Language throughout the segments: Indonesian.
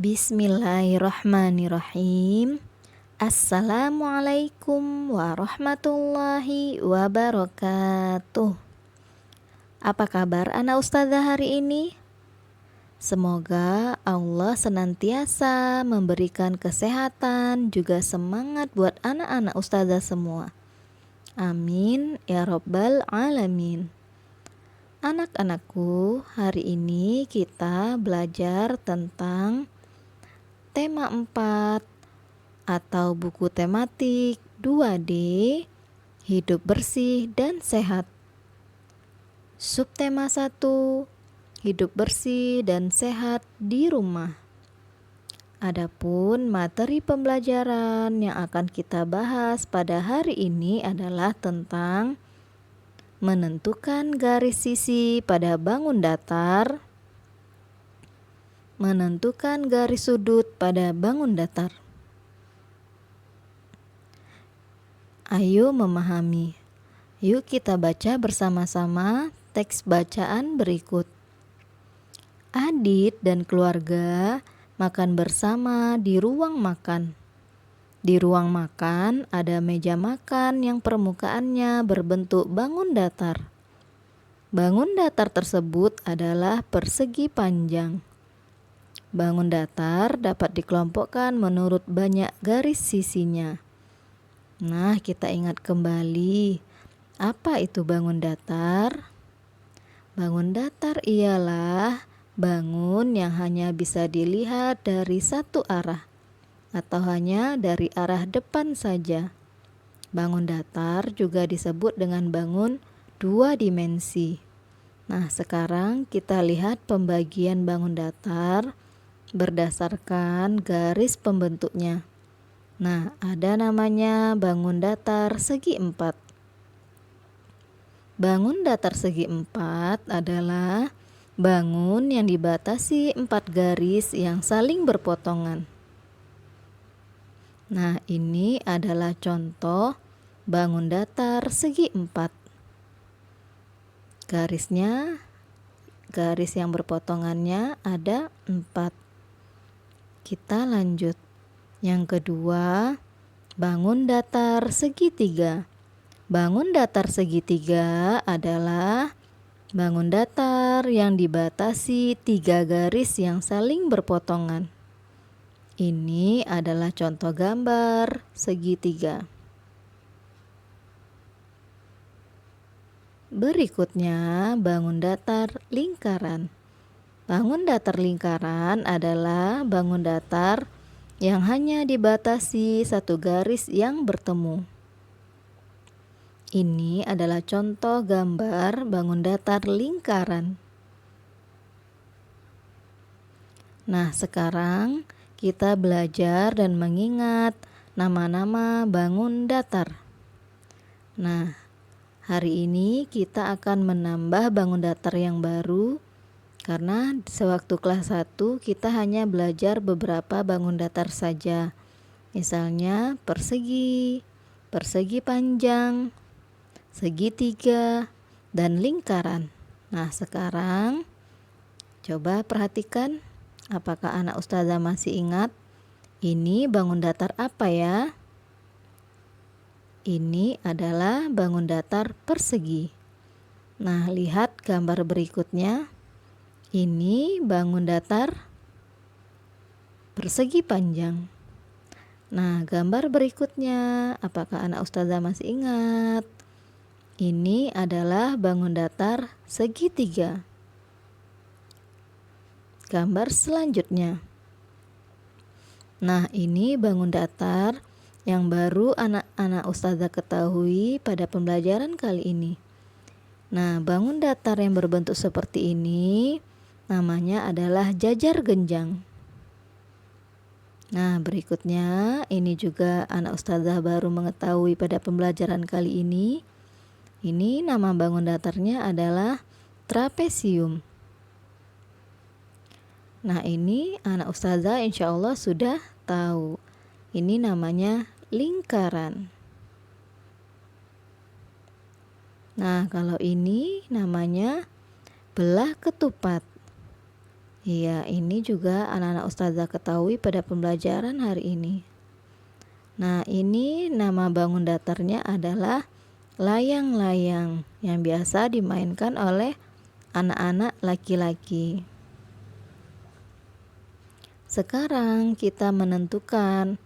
Bismillahirrahmanirrahim. Assalamualaikum warahmatullahi wabarakatuh. Apa kabar anak ustazah hari ini? Semoga Allah senantiasa memberikan kesehatan juga semangat buat anak-anak ustazah semua. Amin ya rabbal alamin. Anak-anakku, hari ini kita belajar tentang tema 4 atau buku tematik 2D, hidup bersih dan sehat. Subtema 1, hidup bersih dan sehat di rumah. Adapun materi pembelajaran yang akan kita bahas pada hari ini adalah tentang menentukan garis sisi pada bangun datar, menentukan garis sudut pada bangun datar. Ayo memahami. Yuk kita baca bersama-sama teks bacaan berikut. Adit dan keluarga makan bersama di ruang makan. Di ruang makan ada meja makan yang permukaannya berbentuk bangun datar. Bangun datar tersebut adalah persegi panjang. Bangun datar dapat dikelompokkan menurut banyak garis sisinya. Nah, kita ingat kembali, apa itu bangun datar? Bangun datar ialah bangun yang hanya bisa dilihat dari satu arah atau hanya dari arah depan saja. Bangun datar juga disebut dengan bangun dua dimensi. Nah, sekarang kita lihat pembagian bangun datar berdasarkan garis pembentuknya. Nah, ada namanya bangun datar segi 4. Bangun datar segi 4 adalah bangun yang dibatasi 4 garis yang saling berpotongan. Nah, ini adalah contoh bangun datar segi 4. Garis yang berpotongannya ada 4. Kita lanjut. Yang kedua, bangun datar segitiga. Bangun datar segitiga adalah bangun datar yang dibatasi 3 garis yang saling berpotongan. Ini adalah contoh gambar segitiga. Berikutnya, bangun datar lingkaran. Bangun datar lingkaran adalah bangun datar yang hanya dibatasi 1 garis yang bertemu. Ini adalah contoh gambar bangun datar lingkaran. Nah, sekarang kita belajar dan mengingat nama-nama bangun datar. Nah, hari ini kita akan menambah bangun datar yang baru karena sewaktu kelas 1 kita hanya belajar beberapa bangun datar saja. Misalnya persegi, persegi panjang, segitiga, dan lingkaran. Nah, sekarang coba perhatikan, apakah anak ustazah masih ingat ini bangun datar apa ya? Ini adalah bangun datar persegi. Nah, lihat gambar berikutnya. Ini bangun datar persegi panjang. Nah, gambar berikutnya, apakah anak ustazah masih ingat? Ini adalah bangun datar segitiga. Gambar selanjutnya. Nah, ini bangun datar yang baru anak-anak ustazah ketahui pada pembelajaran kali ini. Nah, bangun datar yang berbentuk seperti ini namanya adalah jajar genjang. Nah, berikutnya ini juga anak ustazah baru mengetahui pada pembelajaran kali ini. Ini nama bangun datarnya adalah trapesium. Nah, ini anak ustazah insya Allah sudah tahu. Ini namanya lingkaran. Nah, kalau ini namanya belah ketupat. Iya, ini juga anak-anak ustazah ketahui pada pembelajaran hari ini. Nah, ini nama bangun datarnya adalah layang-layang yang biasa dimainkan oleh anak-anak laki-laki. Sekarang kita menentukan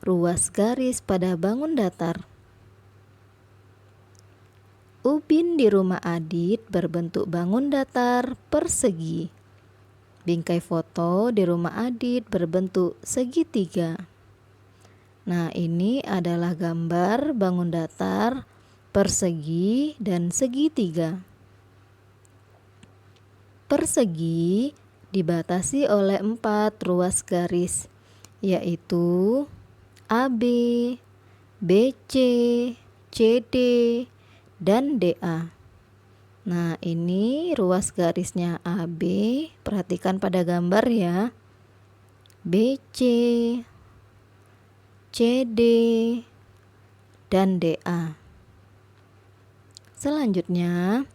ruas garis pada bangun datar. Ubin di rumah Adit berbentuk bangun datar persegi. Bingkai foto di rumah Adit berbentuk segitiga. Nah, ini adalah gambar bangun datar persegi dan segitiga. Persegi dibatasi oleh 4 ruas garis, yaitu AB, BC, CD, dan DA. Nah, ini ruas garisnya AB, perhatikan pada gambar ya. BC, CD, dan DA. Selanjutnya,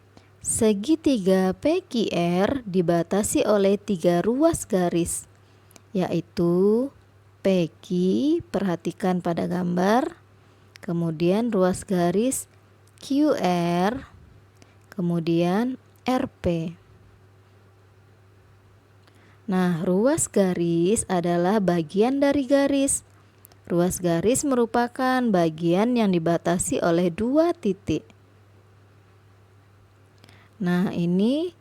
segitiga PQR dibatasi oleh 3 ruas garis, yaitu PQ, perhatikan pada gambar, kemudian ruas garis QR, kemudian RP. Nah, ruas garis adalah bagian dari garis. Ruas garis merupakan bagian yang dibatasi oleh 2 titik. Nah, ini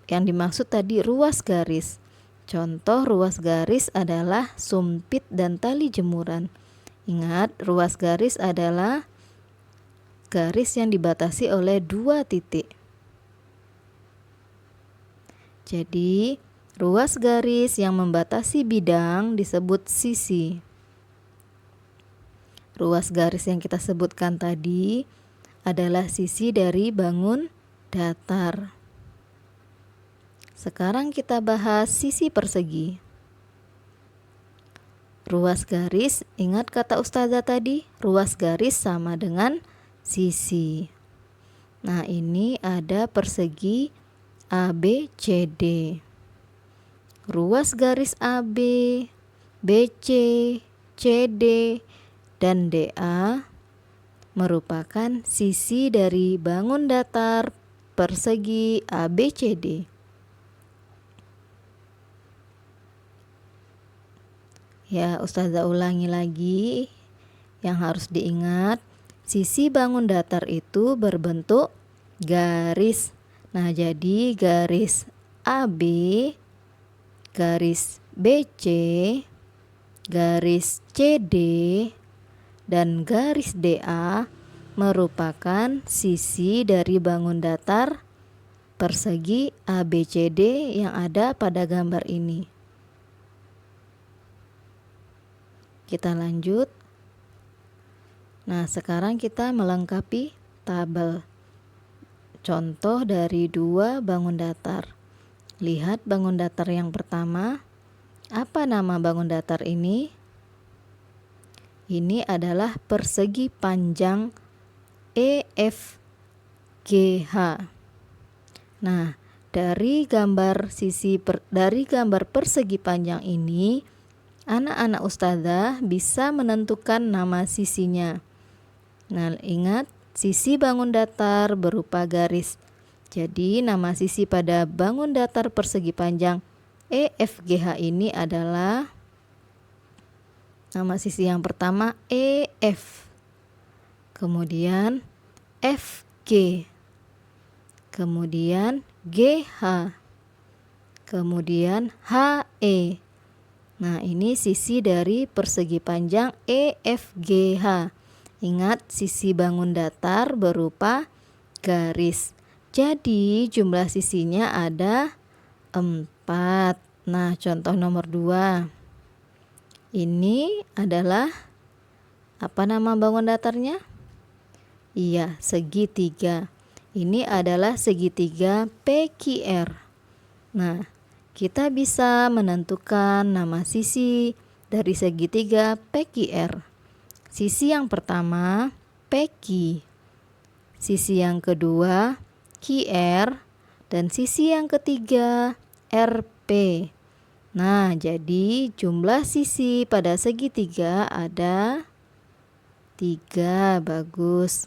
yang dimaksud tadi ruas garis. Contoh ruas garis adalah sumpit dan tali jemuran. Ingat, ruas garis adalah garis yang dibatasi oleh 2 titik. Jadi, ruas garis yang membatasi bidang disebut sisi. Ruas garis yang kita sebutkan tadi adalah sisi dari bangun datar. Sekarang kita bahas sisi persegi. Ruas garis, ingat kata ustazah tadi, ruas garis sama dengan sisi. Nah, ini ada persegi ABCD. Ruas garis AB, BC, CD, dan DA merupakan sisi dari bangun datar persegi ABCD. Ya, ustazah ulangi lagi yang harus diingat. Sisi bangun datar itu berbentuk garis. Nah, jadi garis AB, garis BC, garis CD, dan garis DA merupakan sisi dari bangun datar persegi ABCD yang ada pada gambar ini. Kita lanjut. Nah, sekarang kita melengkapi tabel contoh dari 2 bangun datar. Lihat bangun datar yang pertama. Apa nama bangun datar ini? Ini adalah persegi panjang EFGH. Nah, dari gambar persegi panjang ini, anak-anak ustazah bisa menentukan nama sisinya. Nah, ingat, sisi bangun datar berupa garis. Jadi, nama sisi pada bangun datar persegi panjang EFGH ini adalah nama sisi yang pertama EF, kemudian FG, kemudian GH, kemudian HE. Nah, ini sisi dari persegi panjang EFGH. Ingat, sisi bangun datar berupa garis. Jadi, jumlah sisinya ada 4. Nah, contoh nomor 2. Ini adalah apa nama bangun datarnya? Iya, segitiga. Ini adalah segitiga PQR. Nah, kita bisa menentukan nama sisi dari segitiga PQR. Sisi yang pertama PQ, sisi yang kedua QR, dan sisi yang ketiga RP. P. Nah, jadi jumlah sisi pada segitiga ada 3. Bagus.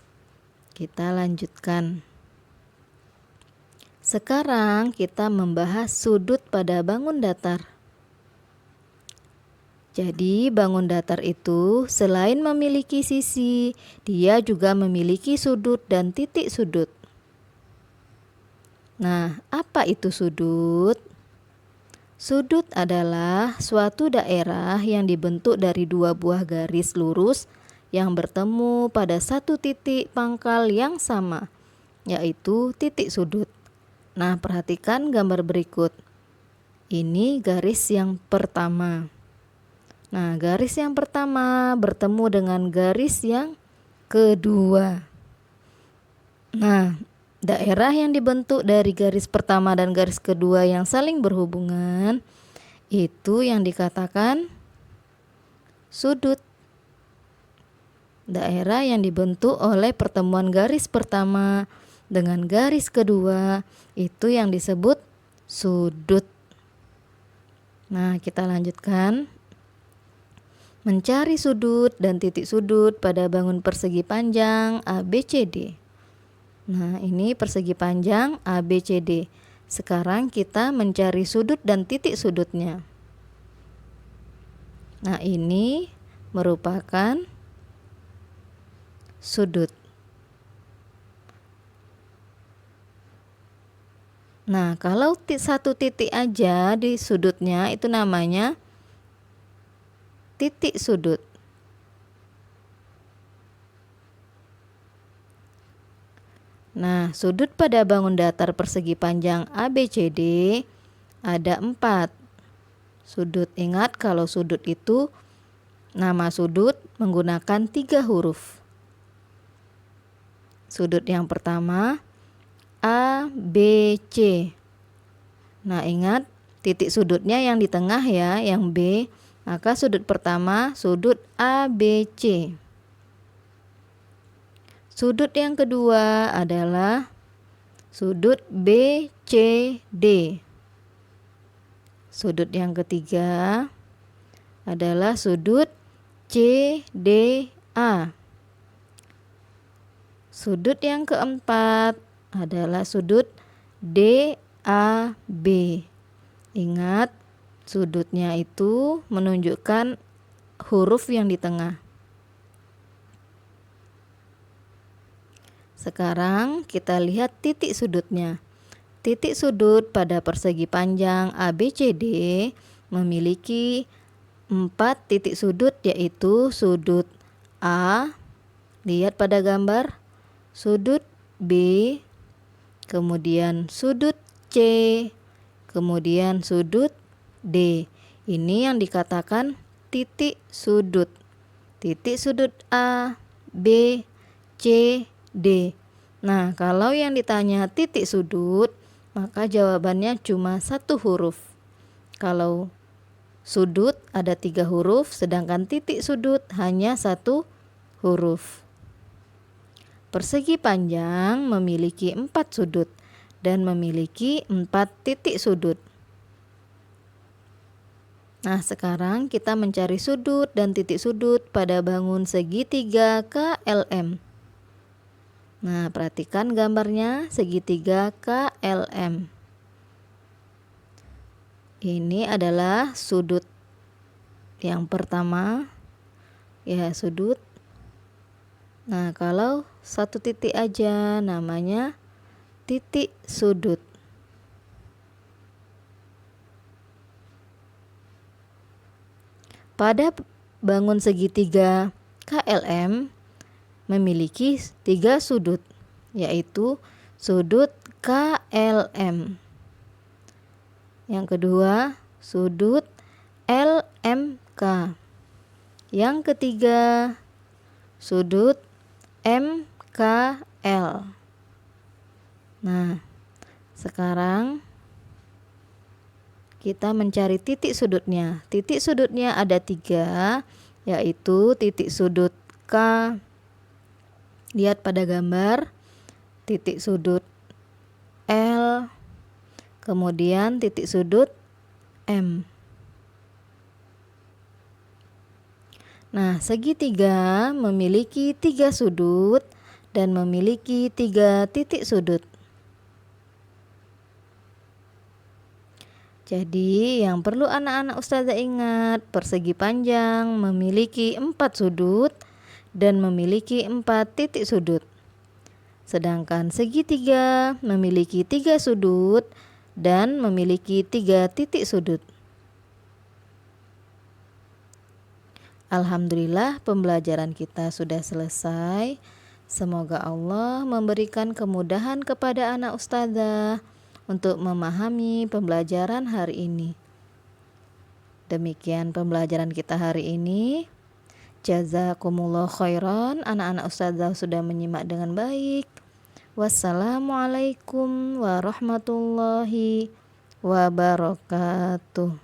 Kita lanjutkan. Sekarang kita membahas sudut pada bangun datar. Jadi bangun datar itu selain memiliki sisi, dia juga memiliki sudut dan titik sudut. Nah, apa itu sudut? Sudut adalah suatu daerah yang dibentuk dari 2 buah garis lurus yang bertemu pada satu titik pangkal yang sama, yaitu titik sudut. Nah, perhatikan gambar berikut. Ini garis yang pertama. Nah, garis yang pertama bertemu dengan garis yang kedua. Nah, daerah yang dibentuk dari garis pertama dan garis kedua yang saling berhubungan itu yang dikatakan sudut. Daerah yang dibentuk oleh pertemuan garis pertama dengan garis kedua itu yang disebut sudut. Nah, kita lanjutkan. Mencari sudut dan titik sudut pada bangun persegi panjang ABCD. Nah, ini persegi panjang ABCD. Sekarang kita mencari sudut dan titik sudutnya. Nah, ini merupakan sudut. Nah, kalau satu titik aja di sudutnya itu namanya titik sudut. Nah, sudut pada bangun datar persegi panjang ABCD ada 4 sudut. Ingat kalau sudut itu nama sudut menggunakan 3 huruf. Sudut yang pertama ABC. Nah, ingat titik sudutnya yang di tengah ya, yang B. Maka sudut pertama sudut ABC. Sudut yang kedua adalah sudut BCD. Sudut yang ketiga adalah sudut CDA. Sudut yang keempat adalah sudut DAB. Ingat, sudutnya itu menunjukkan huruf yang di tengah. Sekarang kita lihat titik sudutnya. Titik sudut pada persegi panjang ABCD memiliki 4 titik sudut, yaitu sudut A, lihat pada gambar, sudut B, kemudian sudut C, kemudian sudut D. Ini yang dikatakan titik sudut. Titik sudut A, B, C, D. Nah, kalau yang ditanya titik sudut, maka jawabannya cuma 1 huruf. Kalau sudut ada 3 huruf, sedangkan titik sudut hanya 1 huruf. Persegi panjang memiliki 4 sudut dan memiliki 4 titik sudut. Nah, sekarang kita mencari sudut dan titik sudut pada bangun segitiga KLM. Nah, perhatikan gambarnya segitiga KLM. Ini adalah sudut yang pertama. Ya, sudut. Nah, kalau 1 titik aja namanya titik sudut. Pada bangun segitiga KLM memiliki 3 sudut, yaitu sudut KLM. Yang kedua, sudut LMK. Yang ketiga, sudut MKL. Nah, sekarang kita mencari titik sudutnya. Titik sudutnya ada 3, yaitu titik sudut K. Lihat pada gambar, titik sudut L, kemudian titik sudut M. Nah, segitiga memiliki 3 sudut dan memiliki 3 titik sudut. Jadi, yang perlu anak-anak ustazah ingat, persegi panjang memiliki 4 sudut dan memiliki 4 titik sudut. Sedangkan segitiga memiliki 3 sudut dan memiliki 3 titik sudut. Alhamdulillah, pembelajaran kita sudah selesai. Semoga Allah memberikan kemudahan kepada anak ustazah untuk memahami pembelajaran hari ini. Demikian pembelajaran kita hari ini. Jazakumullah khairan, anak-anak ustazah sudah menyimak dengan baik. Wassalamualaikum warahmatullahi wabarakatuh.